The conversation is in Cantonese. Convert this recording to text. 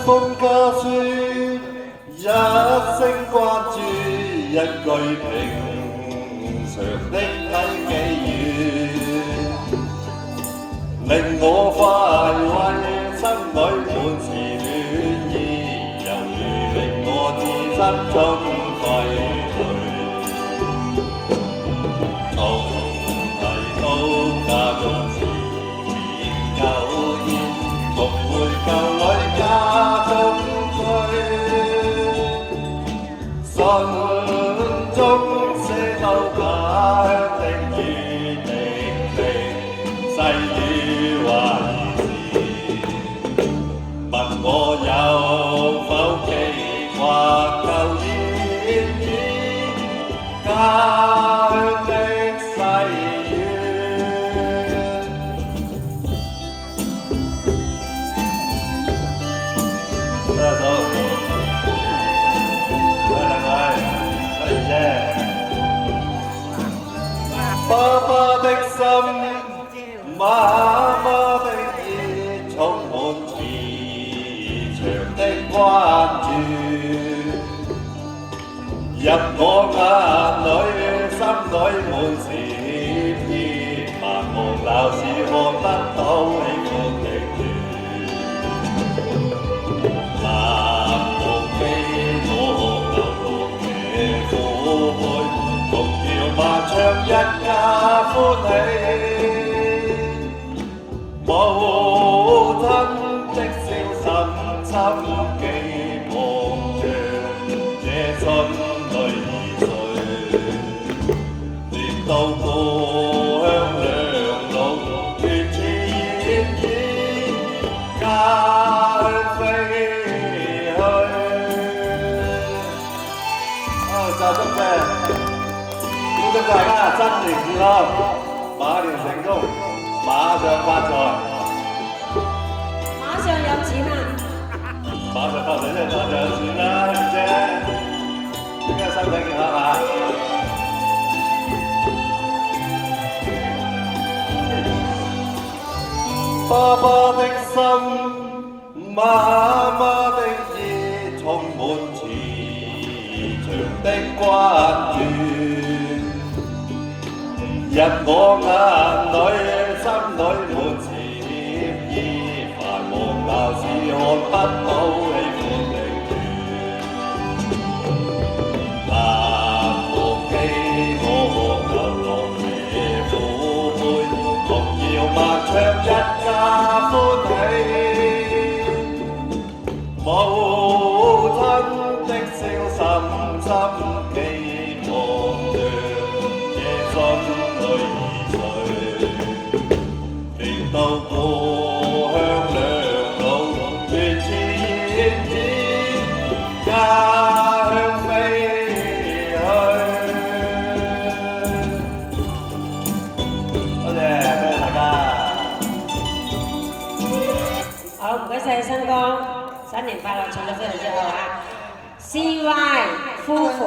封家書，一聲關注，一句平常的體語，令我快慰，心裏滿是暖意，猶如令我置身中廢去。從提到家中事前舊宴，重回舊裏家中居，信中寫到家鄉的雨滴滴，細雨還是問我有否記掛舊燕子，家鄉的細雨。爸爸的心，媽媽的意，充滿慈祥的關注，入我眼裏，心裏滿是歉意，繁忙鬧市看得到喜歡的團，難忘記我流浪嘅父輩，同搖麻將一家歡喜，母親的笑深深記望着，這心裏兒垂，連到故鄉兩老，斷翅燕子，家鄉飛去。就咁嘅。祝大家新年健康，馬年成功，馬上發財，馬上有錢啊！馬上發財即係馬上有錢啦，師姐，應該身體健康啊！爸爸的心，媽媽的意，充滿慈祥的關注。入我眼裏，心裏滿是歉意，繁忙鬧市看不到喜歡的團，難忘記我流浪嘅父輩，同搖麻將一家歡喜，母親的笑深深記望着，這心連到故鄉兩老，斷翅燕子，家鄉飛去。多謝大家。好，唔該晒新哥，新年快樂，唱到非常之好啊！CY 夫婦。